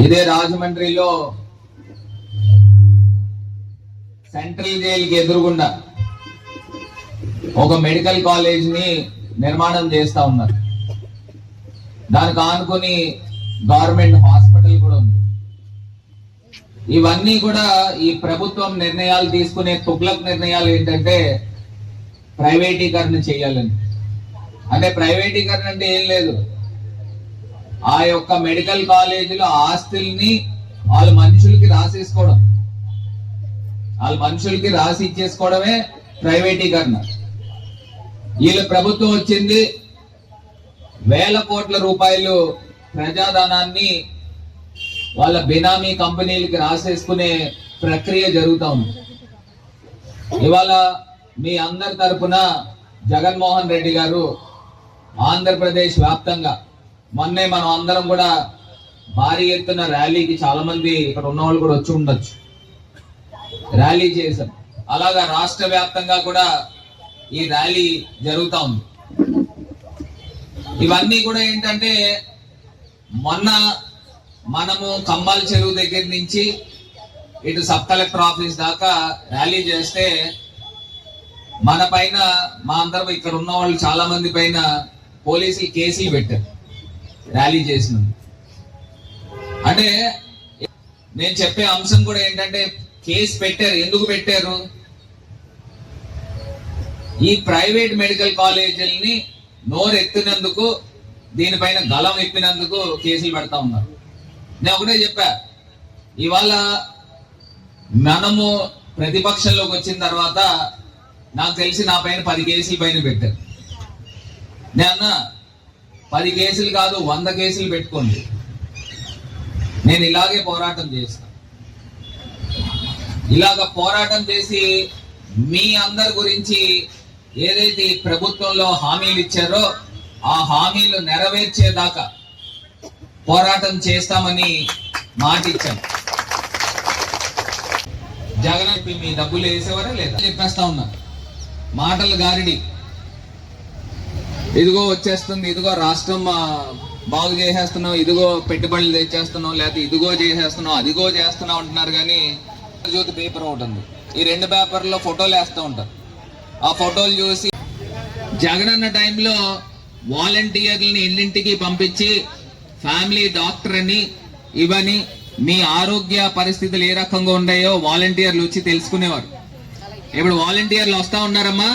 ఇదే రాజమండ్రిలో సెంట్రల్ జైలుకి ఎదురుగుండా ఒక మెడికల్ కాలేజ్ ని నిర్మాణం చేస్తా ఉన్నారు. దానికి ఆనుకుని గవర్నమెంట్ హాస్పిటల్ కూడా ఉంది. ఇవన్నీ కూడా ఈ ప్రభుత్వం నిర్ణయాలు తీసుకునే తుగ్లక్ నిర్ణయాలు ఏంటంటే ప్రైవేటీకరణ చేయాలని. అంటే ప్రైవేటీకరణ అంటే ఏం లేదు, ఆ యొక్క మెడికల్ కాలేజీలో ఆస్తుల్ని వాళ్ళ మనుషులకి రాసేసుకోవడం, వాళ్ళ మనుషులకి రాసి ఇచ్చేసుకోవడమే ప్రైవేటీకరణ. వీళ్ళ ప్రభుత్వం వచ్చింది, వేల కోట్ల రూపాయలు ప్రజాధనాన్ని వాళ్ళ బినామీ కంపెనీలకి రాసేసుకునే ప్రక్రియ జరుగుతా ఉంది. ఇవాళ మీ అందరి తరపున జగన్మోహన్ రెడ్డి గారు ఆంధ్రప్రదేశ్ వ్యాప్తంగా మొన్నే మనం అందరం కూడా భారీ ఎత్తున ర్యాలీకి, చాలా మంది ఇక్కడ ఉన్న వాళ్ళు కూడా వచ్చి ఉండొచ్చు, ర్యాలీ చేశాం. అలాగా రాష్ట్ర వ్యాప్తంగా కూడా ఈ ర్యాలీ జరుగుతా ఉంది. ఇవన్నీ కూడా ఏంటంటే మొన్న మనము కంబాల్ చెరువు దగ్గర నుంచి ఇటు సబ్ కలెక్టర్ ఆఫీస్ దాకా ర్యాలీ చేస్తే మన పైన, మా అందరం ఇక్కడ ఉన్న వాళ్ళు చాలా మంది పైన పోలీసులు కేసులు పెట్టారు ర్యాలీ చేసినందుకు. అంటే నేను చెప్పే అంశం కూడా ఏంటంటే కేసు పెట్టారు. ఎందుకు పెట్టారు? ఈ ప్రైవేట్ మెడికల్ కాలేజీలని నోరు ఎత్తినందుకు, దీనిపైన గలం ఎత్తినందుకు కేసులు పెడతా ఉన్నారు. నేను ఒకటే చెప్పా, ఇవాళ మనము ప్రతిపక్షంలోకి వచ్చిన తర్వాత నాకు తెలిసి నా పైన 10 కేసులు పైన పెట్టారు. నేను 10 కేసులు కాదు, 100 కేసులు పెట్టుకోండి, నేను ఇలాగే పోరాటం చేస్తాను. ఇలాగ పోరాటం చేసి మీ అందరి గురించి ఏదైతే ప్రభుత్వంలో హామీలు ఇచ్చారో ఆ హామీలు నెరవేర్చేదాకా పోరాటం చేస్తామని మాట ఇచ్చాను. జగన్ మీ డబ్బులు వేసేవారా లేదా చెప్పేస్తా ఉన్నా, మాటలు గారిడి. ఇదిగో వచ్చేస్తుంది, ఇదిగో రాష్ట్రం బాగు చేసేస్తున్నాం, ఇదిగో పెట్టుబడులు తెచ్చేస్తున్నాం, లేకపోతే ఇదిగో చేసేస్తున్నాం, అదిగో చేస్తున్నాం అంటున్నారు. కానీ జ్యోతి పేపర్ ఒకటి ఉంది, ఈ 2 పేపర్లో ఫోటోలు వేస్తూ ఉంటారు. ఆ ఫోటోలు చూసి జగన్ అన్న టైంలో వాలంటీర్లని ఇళ్ళింటికి పంపించి ఫ్యామిలీ డాక్టర్ అని ఇవని మీ ఆరోగ్య పరిస్థితులు ఏ రకంగా ఉన్నాయో వాలంటీర్లు వచ్చి తెలుసుకునేవారు. ఇప్పుడు వాలంటీర్లు వస్తా ఉన్నారమ్మా.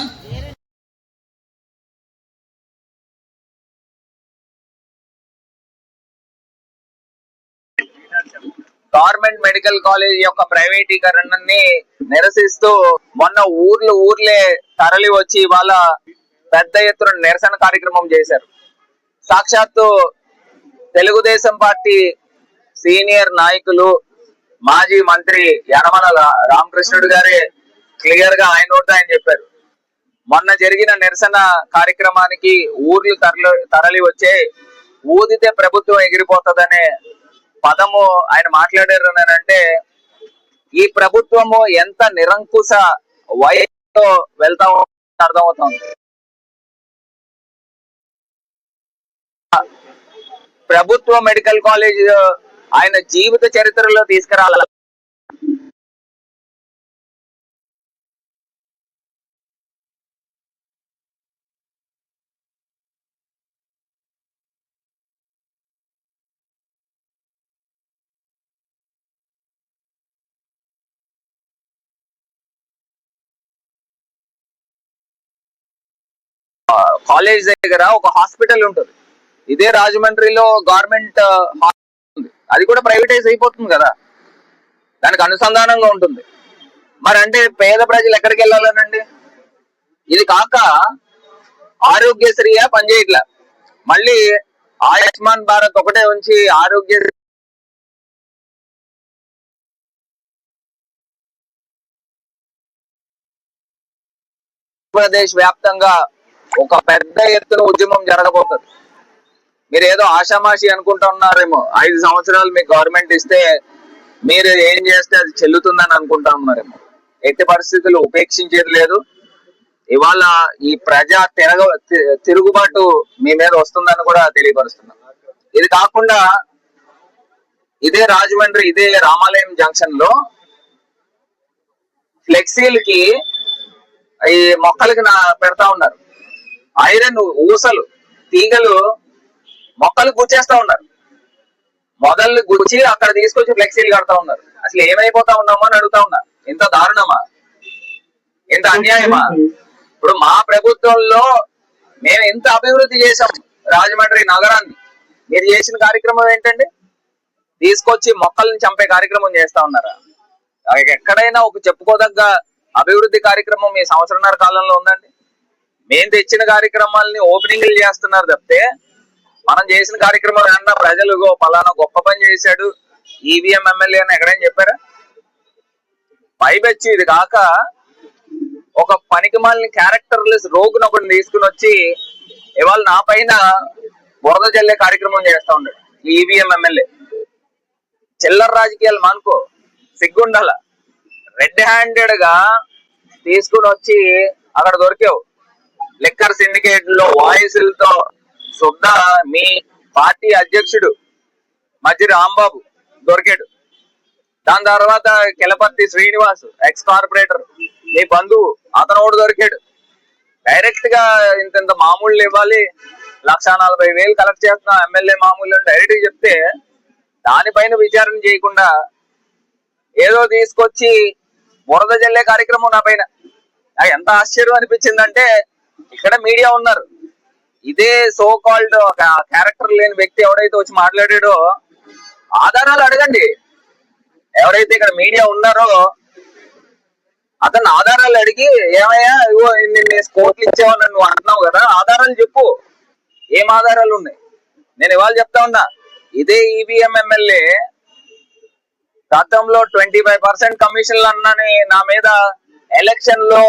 గవర్నమెంట్ మెడికల్ కాలేజ్ యొక్క ప్రైవేటీకరణని నిరసిస్తూ మొన్న ఊర్లే తరలి వచ్చి వాళ్ళ పెద్ద ఎత్తున నిరసన కార్యక్రమం చేశారు. సాక్షాత్తు తెలుగుదేశం పార్టీ సీనియర్ నాయకులు, మాజీ మంత్రి యనమల రామకృష్ణుడు గారే క్లియర్ గా ఆయన చెప్పారు. మొన్న జరిగిన నిరసన కార్యక్రమానికి ఊర్లు తరలి వచ్చే ఊదితే ప్రభుత్వం ఎగిరిపోతుందనే పదము ఆయన మాట్లాడారు. అంటే ఈ ప్రభుత్వము ఎంత నిరంకుశ వయసుతో వెళ్తామో అర్థమవుతుంది. ప్రభుత్వ మెడికల్ కాలేజ్ ఆయన జీవిత చరిత్రలో తీసుకురావాలి. కాలేజ్ దగ్గర ఒక హాస్పిటల్ ఉంటుంది. ఇదే రాజమండ్రిలో గవర్నమెంట్ హాస్పిటల్, అది కూడా ప్రైవేటైజ్ అయిపోతుంది కదా, దానికి అనుసంధానంగా ఉంటుంది. మరి అంటే పేద ప్రజలు ఎక్కడికి వెళ్ళాలనండి? ఇది కాక ఆరోగ్యశ్రీయా పనిచేయట్లా, మళ్ళీ ఆయుష్మాన్ భారత్ ఒకటే ఉంచి ఆరోగ్యశ్రీ ఆంధ్రప్రదేశ్ వ్యాప్తంగా ఒక పెద్ద ఎత్తున ఉద్యమం జరగబోతుంది. మీరు ఏదో ఆషామాషి అనుకుంటా ఉన్నారేమో, 5 సంవత్సరాలు మీకు గవర్నమెంట్ ఇస్తే మీరు ఏం చేస్తే అది చెల్లుతుందని అనుకుంటా ఉన్నారేమో. ఎట్టి పరిస్థితులు ఉపేక్షించేది లేదు. ఇవాళ ఈ ప్రజా తిరుగుబాటు మీ మీద వస్తుందని కూడా తెలియపరుస్తున్నాం. ఇది కాకుండా ఇదే రాజమండ్రి, ఇదే రామాలయం జంక్షన్ లో ఫ్లెక్సీలకి ఈ మొక్కలకి పెడతా ఉన్నారు. ఐరన్ ఊసలు, తీగలు మొక్కలు గుచ్చేస్తా ఉన్నారు. మొదలు గుచ్చి అక్కడ తీసుకొచ్చి ఫ్లెక్సీలు కడతా ఉన్నారు. అసలు ఏమైపోతా ఉన్నామో అని అడుగుతా ఉన్నా. ఇంత దారుణమా, ఇంత అన్యాయమా? ఇప్పుడు మా ప్రభుత్వంలో మేము ఎంత అభివృద్ధి చేశాం రాజమండ్రి నగరాన్ని. మీరు చేసిన కార్యక్రమం ఏంటండి? తీసుకొచ్చి మొక్కల్ని చంపే కార్యక్రమం చేస్తా ఉన్నారా? ఎక్కడైనా ఒక చెప్పుకోదగ్గ అభివృద్ధి కార్యక్రమం మీ సంవత్సరంన్నర కాలంలో ఉందండి? మేము తెచ్చిన కార్యక్రమాలని ఓపెనింగ్లు చేస్తున్నారు తప్పితే మనం చేసిన కార్యక్రమం ఏమన్నా ప్రజలు పలానా గొప్ప పని చేశాడు ఈవీఎం ఎమ్మెల్యే అని ఎక్కడైనా చెప్పారా? పైబెచ్చి ఇది కాక ఒక పనికి మాలిన క్యారెక్టర్లెస్ రోగును ఒకటి తీసుకుని వచ్చి ఇవాళ నా పైన బురద జల్లే కార్యక్రమం చేస్తా ఉన్నాడు ఈవీఎం ఎమ్మెల్యే. చిల్లర రాజకీయాలు మానుకో, సిగ్గుండాల. రెడ్ హ్యాండెడ్ గా తీసుకుని వచ్చి అక్కడ దొరికావు. లిక్కర్ సిండికేట్ లో వాయిస్లతో శుద్ధ మీ పార్టీ అధ్యక్షుడు మధ్య రాంబాబు దొరికాడు. దాని తర్వాత కెలపర్తి శ్రీనివాస్ ఎక్స్ కార్పొరేటర్ మీ బంధువు, అతను కూడా దొరికాడు. డైరెక్ట్ గా ఇంత మామూలు ఇవ్వాలి, 1,40,000 కలెక్ట్ చేస్తున్నా ఎమ్మెల్యే మామూలు అని డైరెక్ట్ గా చెప్తే దానిపైన విచారణ చేయకుండా ఏదో తీసుకొచ్చి బురద జల్లే కార్యక్రమం నా పైన. ఎంత ఆశ్చర్యం అనిపించిందంటే, ఇక్కడ మీడియా ఉన్నారు, ఇదే సో కాల్డ్ ఒక క్యారెక్టర్ లేని వ్యక్తి ఎవడైతే వచ్చి మాట్లాడాడో ఆధారాలు అడగండి. ఎవరైతే ఇక్కడ మీడియా ఉన్నారో అతను ఆధారాలు అడిగి, ఏమయ్యా ఇగో నిన్ను కోట్లు ఇచ్చావని నువ్వు అంటున్నావు కదా, ఆధారాలు చెప్పు, ఏం ఆధారాలు ఉన్నాయి? నేను ఇవాళ చెప్తా ఉన్నా, ఇదే ఈవీఎం ఎమ్మెల్యే గతంలో 25% కమిషన్లు అన్నని నా మీద ఎలక్షన్ లో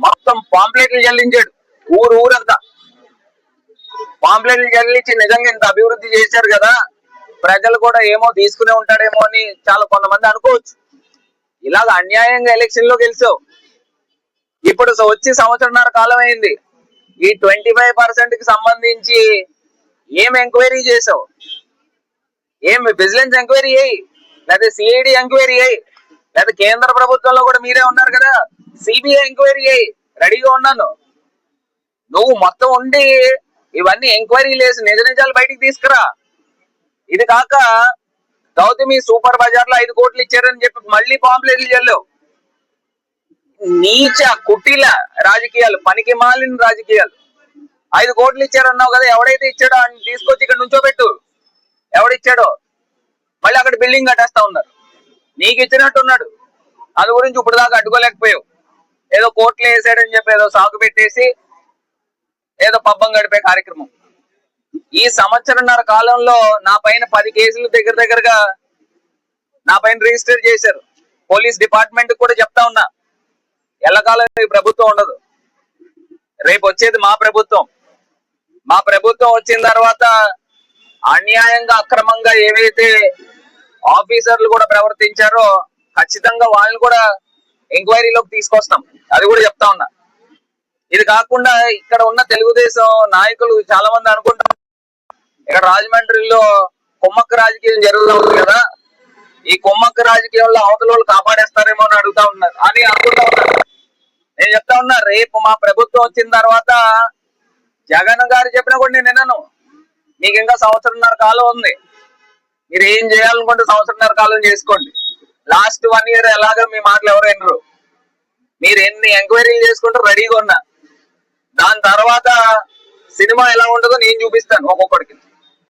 మొత్తం పాంప్లెట్లు చెల్లించాడు. ఊరంతా పాంప్లెట్లు చెల్లించి నిజంగా ఇంత అభివృద్ధి చేశారు కదా, ప్రజలు కూడా ఏమో తీసుకునే ఉంటాడేమో అని చాలా కొంతమంది అనుకోవచ్చు. ఇలాగ అన్యాయంగా ఎలక్షన్ లో గెలిచావు. ఇప్పుడు వచ్చి సంవత్సరంన్నర కాలం అయింది. ఈ 25% కి సంబంధించి ఏం ఎంక్వైరీ చేసావు? ఏం విజిలెన్స్ ఎంక్వైరీ అయ్యి, లేదా సిఐడి ఎంక్వైరీ అయ్యి, లేదా కేంద్ర ప్రభుత్వంలో కూడా మీరే ఉన్నారు కదా, సిబిఐ ఎంక్వైరీ అయ్యి రెడీగా ఉన్నాను. నువ్వు మొత్తం ఉండి ఇవన్నీ ఎంక్వైరీ లేసి నిజ నిజాలు బయటికి తీసుకురా. ఇది కాక గౌతమి సూపర్ బజార్ లో 5 కోట్లు ఇచ్చారని చెప్పి మళ్ళీ పాంప్లెట్లు చెల్లావు. నీచ కుటిల రాజకీయాలు, పనికి మాలిన రాజకీయాలు. 5 కోట్లు ఇచ్చారన్నావు కదా, ఎవడైతే ఇచ్చాడో అని తీసుకొచ్చి ఇక్కడ నుంచోబెట్టు. ఎవడిచ్చాడో మళ్ళీ అక్కడ బిల్డింగ్ కట్టేస్తా ఉన్నారు. నీకు ఇచ్చినట్టున్నాడు, అది గురించి ఇప్పుడు దాకా అడ్డుకోలేకపోయావు. ఏదో కోట్లు వేసాడని చెప్పి ఏదో సాగు పెట్టేసి ఏదో పబ్బం గడిపే కార్యక్రమం. ఈ సంవత్సరంన్నర కాలంలో నా పైన 10 కేసులు దగ్గరగా నా పైన రిజిస్టర్ చేశారు. పోలీస్ డిపార్ట్మెంట్ కూడా చెప్తా ఉన్నా, ఎల్లకాలం ఈ ప్రభుత్వం ఉండదు, రేపు వచ్చేది మా ప్రభుత్వం. మా ప్రభుత్వం వచ్చిన తర్వాత అన్యాయంగా అక్రమంగా ఏవైతే ఆఫీసర్లు కూడా ప్రవర్తించారో ఖచ్చితంగా వాళ్ళని కూడా ఎంక్వైరీలోకి తీసుకొస్తాం. అది కూడా చెప్తా ఉన్నా. ఇది కాకుండా ఇక్కడ ఉన్న తెలుగుదేశం నాయకులు చాలా మంది అనుకుంటారు ఇక్కడ రాజమండ్రిలో కుమ్మక్క రాజకీయం జరుగుతుంది కదా, ఈ కుమ్మక్క రాజకీయంలో అవతల వాళ్ళు కాపాడేస్తారేమో అని అడుగుతా ఉన్నారు అని అనుకుంటా ఉన్నారు. నేను చెప్తా ఉన్నా, రేపు మా ప్రభుత్వం వచ్చిన తర్వాత జగన్ గారు చెప్పినా కూడా నేను విన్నాను. మీకు ఇంకా సంవత్సరంన్నర కాలం ఉంది, మీరు ఏం చేయాలనుకుంటే సంవత్సరంన్నర కాలం చేసుకోండి. లాస్ట్ 1 year ఎలాగో మీ మాటలు ఎవరు వినరు. మీరు ఎన్ని ఎంక్వైరీలు చేసుకుంటే రెడీగా ఉన్నా. దాని తర్వాత సినిమా ఎలా ఉంటుందో నేను చూపిస్తాను ఒక్కొక్కడికి.